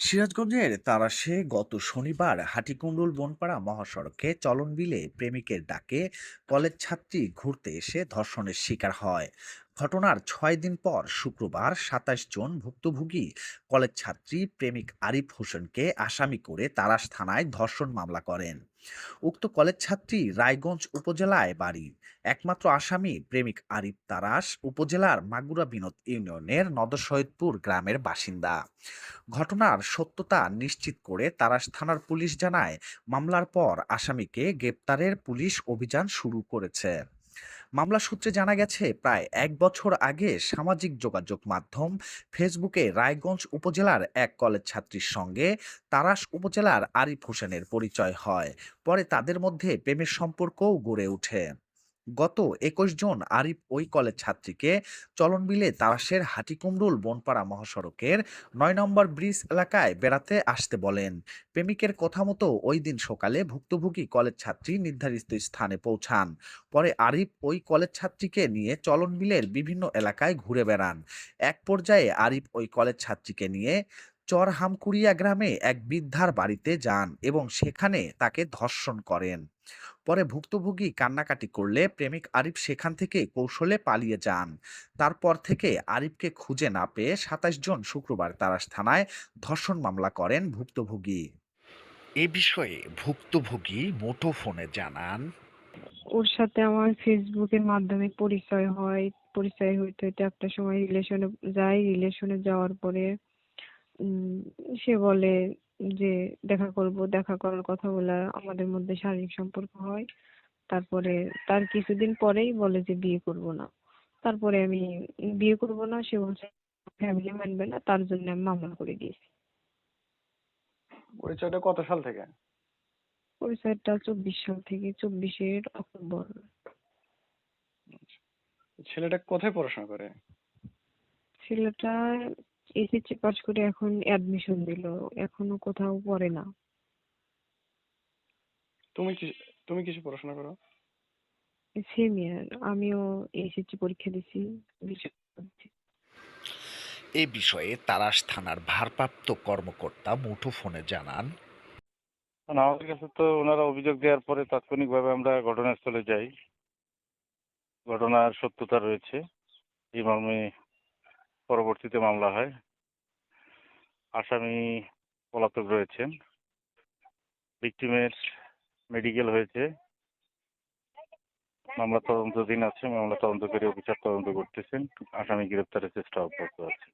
সিরাজগঞ্জের তাড়াশে গত শনিবার হাটিকুণ্ডুল বনপাড়া মহাসড়কে চলনবিলে প্রেমিকের ডাকে কলেজ ছাত্রী ঘুরতে এসে ধর্ষণের শিকার হয়। ঘটনার ৬ দিন পর শুক্রবার ২৭ জন ভুক্তভোগী কলেজ ছাত্রী প্রেমিক আরিফ হোসেনকে আসামি করে তাড়াশ থানায় ধর্ষণ মামলা করেন। উক্ত কলেজ ছাত্রী রায়গঞ্জ উপজেলায় বাড়ি। একমাত্র আসামি প্রেমিক আরিফ তারাস উপজেলার মাগুরা বিনোদ ইউনিয়নের নদসৈয়দপুর গ্রামের বাসিন্দা। ঘটনার সত্যতা নিশ্চিত করে তারাস থানার পুলিশ জানায়, মামলার পর আসামিকে গ্রেপ্তারের পুলিশ অভিযান শুরু করেছে। মামলা সূত্রে জানা গেছে, প্রায় ১ বছর আগে সামাজিক যোগাযোগ মাধ্যম ফেসবুকে রায়গঞ্জ উপজেলার এক কলেজ ছাত্রীর সঙ্গে তারাস উপজেলার আরিফ হোসেনের পরিচয় হয়। পরে তাদের মধ্যে প্রেমের সম্পর্কও গড়ে ওঠে। গত ২১ জন আরিফ ওই কলেজ ছাত্রীকে চলনবিলে তারাশের হাটিকুমরুল বনপাড়া মহাসড়কের ৯ নম্বর ব্রিজ এলাকায় বেড়াতে আসতে বলেন। প্রেমিকের কথা মতো ওই দিন সকালে ভুক্তভোগী কলেজ ছাত্রী নির্ধারিত স্থানে পৌঁছান। পরে আরিফ ওই কলেজ ছাত্রীকে নিয়ে চলনবিলের বিভিন্ন এলাকায় ঘুরে বেড়ান। এক পর্যায়ে আরিফ ওই কলেজ ছাত্রীকে নিয়ে চরহামকুড়িয়া গ্রামে এক বৃদ্ধার বাড়িতে যান এবং সেখানে তাকে ধর্ষণ করেন। পরে ভুক্তভোগী কান্নাকাটি করলে প্রেমিক আরিফ সেখান থেকে কৌশলে পালিয়ে যান। তারপর থেকে আরিফকে খুঁজে না পেয়ে ২৭ জন শুক্রবার তারাস থানায় ধর্ষণ মামলা করেন ভুক্তভোগী। এ বিষয়ে ভুক্তভোগী মুঠোফোনে জানান, ওর সাথে আমার ফেসবুকের মাধ্যমে পরিচয় হয়। পরিচয় হইতে হইতে একটা সময় রিলেশনে যাই। রিলেশনে যাওয়ার পরে উম সে বলে যে দেখা করব। দেখা করার কথা বলে আমাদের মধ্যে শারীরিক সম্পর্ক হয়। তারপরে তার কিছুদিন পরেই বলে যে বিয়ে করব না। তারপরে আমি বিয়ে করব না, সে বলছে ফ্যামিলি মানবে না, তার জন্য আমি মামলা করে দিয়েছি। পরিচয়টা কত সাল থেকে? পরিচয়টা ২৪ সাল থেকে, ২৪-এর অক্টোবর। ছেলেটা কোথায় পড়াশোনা করে? ছেলেটা এসএসসি পাস করে এখন অ্যাডমিশন দিল, এখনো কোথাও পড়ে না। তুমি কি তুমি কিসে পড়াশোনা করো? সেম ইয়ার, আমিও এসএসসি পরীক্ষা দিছি। এ বিষয়ে তারাস থানার ভারপ্রাপ্ত কর্মকর্তা মুঠোফোনে জানান, কারণ আমাদের কাছে তো ওনারা অভিযোগ দেওয়ার পরে তাৎক্ষণিকভাবে আমরা ঘটনাস্থলে যাই। ঘটনার সত্যতা রয়েছে, এই মর্মে পরবর্তীতে মামলা হয়। আসামি পলাতক রয়েছেন। ভিকটিমের মেডিকেল হয়েছে। মামলা তদন্তাধীন আছে। মামলা তদন্তকারী অফিসার তদন্ত করতেছেন। আসামি গ্রেপ্তারের চেষ্টা অব্যাহত আছে।